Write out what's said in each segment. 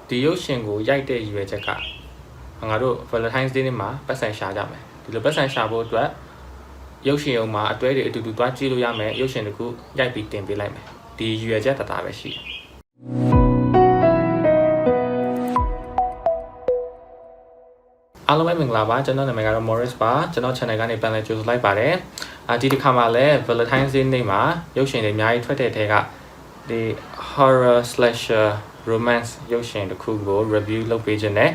ဒီရုပ်ရှင်ကိုရိုက်တဲ့ရွယ်ချက်ကငါတို့ Valentine's Day နေ့မှာပတ်စံရှာကြမယ်ဒီလိုပတ်စံရှာဖို့အတွက်ရုပ်ရှင်ရုံမှာအတွဲတွေအတူတူတွားကြည့်လို့ရမယ်ရုပ်ရှင်တစ်ခုရိုက်ပြီးတင်ပေးလိုက်မယ်ဒီရွယ်ချက်တတာပဲရှိအားလုံးပဲမင်္ဂလာပါကျွန်တော်နာမည်ကတော့ Morris ပါကျွန်တော် channel ကနေပြန်လည်ကြိုဆိုလိုက်ပါတယ်ဒီတစ်ခါမှာလည်း Valentine's Day နေ့မှာရုပ်ရှင်တွေအများကြီးထွက်တဲ့ထဲကဒီ horror slasher romance ရုပ်ရှင်တစ်ခုကို review လုပ်ပေးခြင်းနဲ့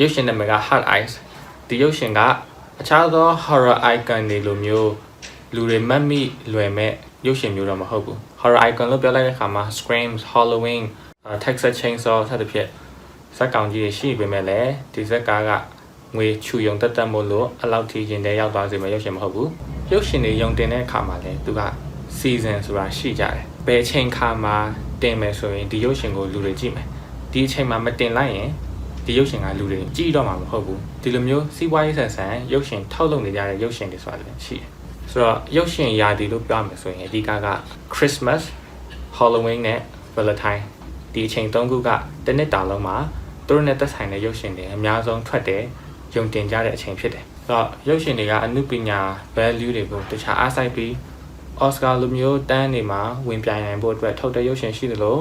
ရုပ်ရှင်နာမည်က Hard Eyes ဒီရုပ်ရှင်ကအခြားသော horror icon တွေလိုမျိုးလူတွေမှတ်မိလွယ်မဲ့ရုပ်ရှင်မျိုးတော့မဟုတ်ဘူး horror icon လို့ပြောလိုက်တဲ့အခါမှာ Scream, Halloween, Texas Chainsaw စသဖြင့်ဇာတ်ကောင်ကြီးတွေရှိပေမဲ့လည်းဒီဇာတ်ကားကငွေချူယုံတက်တက်မို့လို့အလောက်ထိရင်တဲ့ရောက်သွားစေမယ့်ရုပ်ရှင်မဟုတ်ဘူးရုပ်ရှင်တွေယုံတင်တဲ့အခါမှာလည်းသူက season ဆိုတာရှိကြတယ်ဘယ်ချိန်ခါမှာတင်မယ်ဆိုရင်ဒီရုပ်ရှင်ကိုလူတွေကြည့်မယ်ဒီအချိန်မှာမတင်လိုက်ရင်ဒီရုပ်ရှင်ကလူတွေကြည့်တော့မှာမဟုတ်ဘူးဒီလိုမျိုးစီးပွားရေးဆန်ဆန်ရုပ်ရှင်ထုတ်လုပ်နေကြတဲ့ရုပ်ရှင်တွေဆိုတာလည်းရှိတယ်ဆိုတော့ရုပ်ရှင်ရာသီလို့ပြောမယ်ဆိုရင်အဓိက Christmas, Halloween နဲ့ Valentine ဒီအချိန်၃ခုကတစ်နှစ်တာလုံးမှာသူတို့နဲ့သက်ဆိုင်တဲ့ရုပ်ရှင်တွေအများဆုံးထွက်တယ်ယုံတင်ကြတဲ့အချိန်ဖြစ်တယ်ဆိုတော့ရုပ်ရှင်တွေကအမှုပညာ value တွေကိုတခြားအားစိုက်ပြီး Oscar လိုမျိုးတန်းတွေမှာဝင်ပြိုင်နိုင်ဖို့အတွက်ထုတ်တဲ့ရုပ်ရှင်ရှိသလို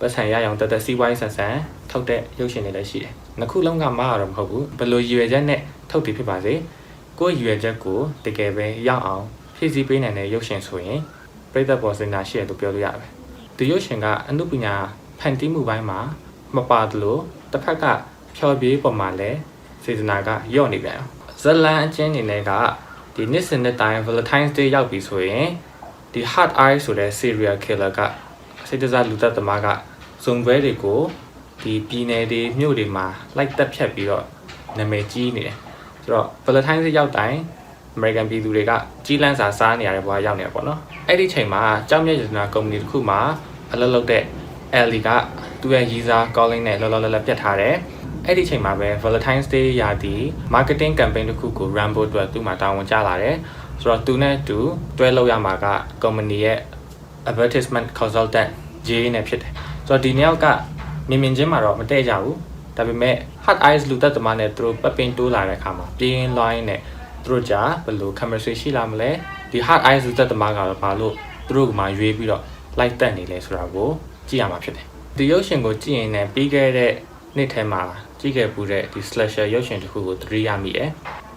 ပတ်စံရအောင်တက်တက်စီးပွားရေးဆန်ဆန်ထုတ်တဲ့ရုပ်ရှင်တွေလည်းရှိတယ်။နှစ်ခုလုံးကမှားရတော့မဟုတ်ဘူး။ဘယ်လိုရည်ရွယ်ချက်နဲ့ထုတ်တည်ဖြစ်ပါစေ။ကိုယ့်ရည်ရွယ်ချက်ကိုတကယ်ပဲရောက်အောင်ဖြည့်ဆည်းပေးနိုင်တဲ့ရုပ်ရှင်ဆိုရင်ပြည်သက်ပေါ်စင်တာရှိတယ်လို့ပြောလို့ရတယ်။ဒီရုပ်ရှင်ကအမှုပညာဖန်တီးမှုပိုင်းမှာမပါသလိုတစ်ဖက်ကဖြော်ပြေးပေါ်မှာလည်းစေတနာကယော့နေပြန်အောင်ဇလန်အချင်းအနေနဲ့ကဒီနှစ်စဉ်နှစ်တိုင်း Valentine's Day ရောက်ပြီဆိုရင်ဒီ Hard Eyes ဆိုတဲ့ serial killer ကစိတ်တစားလူသက်သမားကဇုံဘဲတွေကိုဒီပြည်နယ်တွေမြို့တွေမှာလိုက်တက်ဖြတ်ပြီးတော့နာမည်ကြီးနေတယ်ဆိုတော့ Valentine's Day ရောက်တိုင်း American ပြည်သူတွေကကြီးလန်းစာစားနေရတဲ့ဘဝရောက်နေရပေါ့နော်အဲ့ဒီချိန်မှာကြောက်မြတ်ရတနာကုမ္ပဏီတစ်ခုမှာအလုပ်လုပ်တဲ့ Ellie ကသူ့ရဲ့ရီစာ calling နဲ့လောလောလတ်လတ်ပြတ်ထားတယ်အဲ့ဒီချိန်မှာပဲ Valentine's Day ရာသီ marketing campaign တစ်ခုကို run ဖို့အတွက်သူ့မှာတာဝန်ကျလာတယ်ဆိုတော့သူနဲ့တူတွဲလုပ်ရမှာက company ရဲ့ advertisement consultant Jay နဲ့ဖြစ်တယ်ဆိုတော့ဒီနှစ်ယောက်ကမြင်ချင်းမှာတော့မတည့်ကြဘူးဒါပေမဲ့ Hard Eyes လူသက်သမားနဲ့သူတို့ပတ်ပင်တိုးလာတဲ့အခါမှာပြင်းလွိုင်းနဲ့သူတို့ကြာဘယ်လို chemistry ရှိလာမလဲဒီ Hard Eyes လူသက်သမားကတော့ဘာလို့သူတို့ကမှရွေးပြီးတော့လိုက်တက်နေလဲဆိုတာကိုကြည့်ရမှာဖြစ်တယ်ဒီရုပ်ရှင်ကိုကြည့်ရင်လည်းပြီးခဲ့တဲ့နေ့ထဲမှာကြည့်ခဲ့ပူတဲ့ဒီ slasher ရုပ်ရှင်တစ်ခုကိုသတိရမိတယ်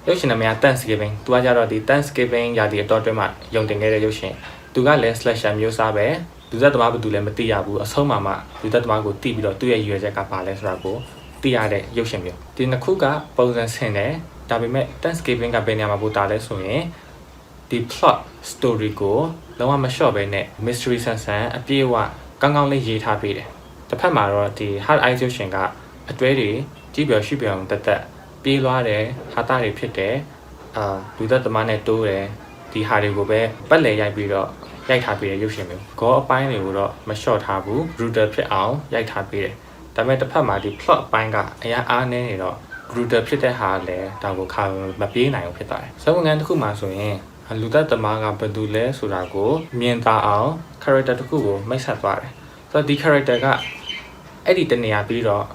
ရုပ်ရှင်နာမည်က Thanksgiving သူကကြတော့ဒီ Thanksgiving ရာသီအတော်အတွင်းမှာယုံတင်ခဲ့တဲ့ရုပ်ရှင်သူကလည်း slasher မျိုးစားပဲလူသက်သမားဘယ်သူလည်းမသိရဘူးအဆုံးမှာမှလူသက်သမားကိုသိပြီးတော့သူ့ရဲ့ရည်ရွယ်ချက်ကဘာလဲဆိုတာကိုသိရတဲ့ရုပ်ရှင်မျိုးဒီနှစ်ခုကပုံစံဆင်တယ်ဒါပေမဲ့ Thanksgiving ကဘယ်နေရာမှာပို့တာလဲဆိုရင်ဒီ plot story ကိုလုံးဝမလျှော့ဘဲနဲ့ mystery ဆန်ဆန်အပြည့်အဝကောင်းကောင်းလေးရေးထားပေးတယ်တစ်ဖက်မှာတော့ဒီ Hard Eyes ရုပ်ရှင်ကအတွဲတွေကြီးပြောရှိပြောတက်တက်ပြေးလွှားတယ်ဟာတာတွေဖြစ်တယ်လူသက်သမားနဲ့တိုးတယ်ဒီဟာတွေကိုပဲပတ်လည်ရိုက်ပြီးတော့ရိုက်ထားပေးတဲ့ရုပ်ရှင်မျိုးဂေါအပိုင်းတွေကိုတော့မလျှော့ထားဘူး brutal ဖြစ်အောင်ရိုက်ထားပေးတယ်ဒါပေမဲ့တစ်ဖက်မှာဒီ plot အပိုင်းကအများအားနည်းနေတော့ brutal ဖြစ်တဲ့ဟာလည်းဒါကိုခါမပြေးနိုင်ဘူးဖြစ်သွားတယ်စက်ဝင်ကန်တစ်ခုမှာဆိုရင်လူသက်သမားကဘယ်သူလဲဆိုတာကိုမြင်သာအောင် character တစ်ခုကိုမိတ်ဆက်သွားတယ်ဆိုတော့ဒီ character ကအဲ့ဒီတနေရာပြီးတော့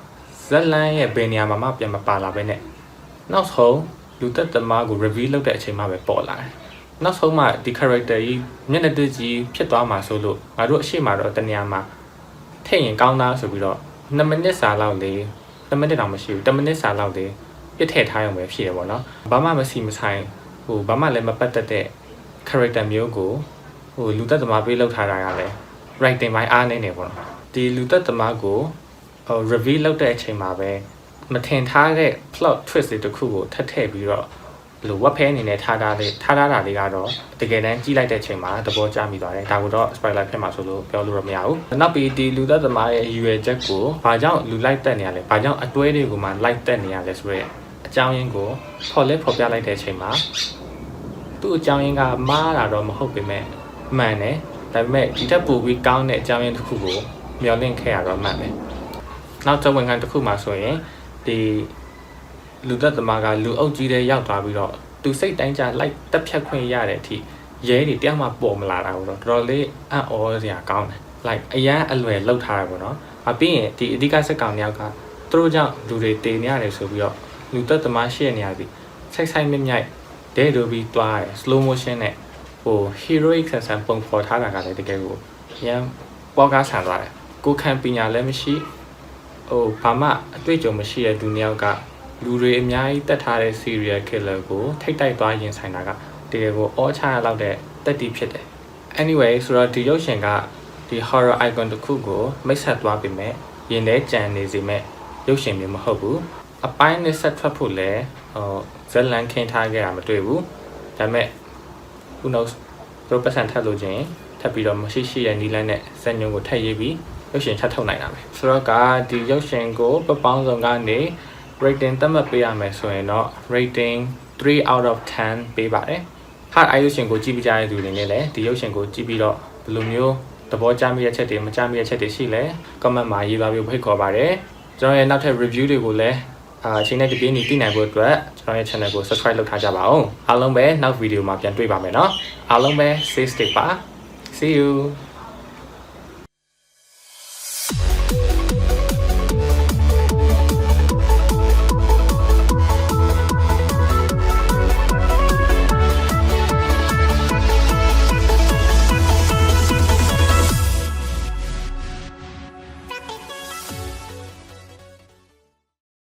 ဇလန်ရဲ့ဘယ်နေရာမှာမှပြန်မပါလာပဲနဲ့နောက်ဆုံးလူသက်သမားကို reveal လုပ်တဲ့အချိန်မှပဲပေါ်လာတယ်နောက်ဆုံးမှဒီ character ကြီးမျက်နှာတည်းကြီးဖြစ်သွားမှာဆိုလို့ငါတို့အရှိမတော့တနေရာမှာထည့်ရင်ကောင်းသားဆိုပြီးတော့2မိနစ်စာလောက်လေး2မိနစ်တောင်မရှိဘူး10မိနစ်စာလောက်လေးပြစ်ထည့်ထားရုံပဲဖြစ်ရပါတော့ဘာမှမစီမဆိုင်ဘာမှလည်းမပတ်သက်တဲ့ character မျိုးကိုလူသက်သမားပေးလောက်ထားတာကလည်း writing ပိုင်းအားနေနေပေါ့နော်ဒီလူသက်သမားကိုreveal လုပ်တဲ့အချိန်မှာပဲမထင်ထားတဲ့ plot twist တွေတခုကိုထပ်ထည့်ပြီးတော့လို့ဝက်ဖဲအနေနဲ့ထားတာလေးကတော့တကယ်တမ်းကြီးလိုက်တဲ့အချိန်မှာသဘောကျမိသွားတယ်ဒါကိုတော့ spoiler ဖြစ်မှာဆိုလို့ပြောလို့တော့မရဘူးနောက်ပြီးဒီလူသက်သမားရဲ့ရည်ရွယ်ချက်ကိုဘာကြောင့်လူလိုက်တက်နေရလဲဘာကြောင့်အတွဲတွေကိုမှလိုက်တက်နေရလဲဆိုတော့အကြောင်းရင်းကိုဖော်ပြလိုက်တဲ့အချိန်မှာသူ့အကြောင်းရင်းကမှားတာတော့မဟုတ်ပေမဲ့မှန်တယ်ဒါပေမဲ့ဒီထက်ပိုပြီးကောင်းတဲ့အကြောင်းရင်းတစ်ခုကိုမျှော်လင့်ခဲ့ရတော့မှန်တယ်နောက်တစ်ဝန်ခံတစ်ခုမှာဆိုရင်ဒီလူသက်သမားကလူအုပ်ကြီးတဲ့ရောက်သွားပြီးတော့သူစိတ်တိုင်းကြလိုက်တက်ဖြတ်ခွင့်ရတဲ့အထိရဲတွေတရားမှပေါ်မလာတာဘူးတော့တော်တော်လေးအံ့ဩစရာကောင်းတယ် like အရန်အလွယ်လောက်ထားတာပေါ့နော် ပြီးရင်ဒီအဓိကစက်ကောင်တယောက်ကသူတို့ကြောင့်လူတွေတည်နေရတယ်ဆိုပြီးတော့လူသက်သမားရှိရနေရပြီဆိုင်မြမြိုက်ဒဲတို့ပြီးတွားတယ် slow motion နဲ့ဟို heroic ဆန်ဆန်ပုံဖော်ထားတာကလည်းတကယ်ကိုရန်ပေါ်ကားဆန်သွားတယ်ကိုခံပညာလည်းမရှိဟိုဘာမှအတွေ့အကြုံမရှိတဲ့သူတယောက်ကလူတွေအများကြီးတက်ထားတဲ့ serial killer ကိုထိတ်တိုက်သွားရင်ဆိုင်တာကတကယ်ကိုအောချရလောက်တဲ့တက်တီဖြစ်တယ် anyway ဆိုတော့ဒီရုပ်ရှင်ကဒီ horror icon တစ်ခုကိုမိတ်ဆက်သွားပြီမဲ့ရင်ထဲကြံနေစီမဲ့ရုပ်ရှင်မျိုးမဟုတ်ဘူးအပိုင်းနဲ့ဆက်ထွက်ဖို့လဲဟိုဇက်လန်ခင်းထားခဲ့တာမတွေ့ဘူးဒါပေမဲ့ who knows တို့ပတ်စံထပ်လို့ချင်းထပ်ပြီးတော့မရှိရဲ့နီလန်းနဲ့ဇက်ညုံကိုထပ်ရေးပြီးရုပ်ရှင်ထပ်ထုတ်နိုင်တာပဲဆိုတော့ကဒီရုပ်ရှင်ကိုပပောင်းဆုံးကနေ rating သတ်မှတ်ပေးရမယ်ဆိုရင်တော့ rating 3 out of 10ပေးပါတယ်ဟာအဲ့ရုပ်ရှင်ကိုကြည့်ပြီးကြတဲ့သူတွေနဲ့လည်းဒီရုပ်ရှင်ကိုကြည့်ပြီးတော့ဘယ်လိုမျိုးသဘောကျမိတဲ့ချက်တွေမကျမိတဲ့ချက်တွေရှိလဲ comment မှာရေးပါပြီးဖိတ်ခေါ်ပါတယ်ကျွန်တော်ရဲ့နောက်ထပ် review တွေကိုလည်းအချိန်နဲ့တပြေးညီသိနိုင်ဖို့အတွက်ကျွန်တော်ရဲ့ channel ကို subscribe လုပ်ထားကြပါဦးအားလုံးပဲနောက် video မှာပြန်တွေ့ပါမယ်เนาะအားလုံးပဲ safe stay ပါ see you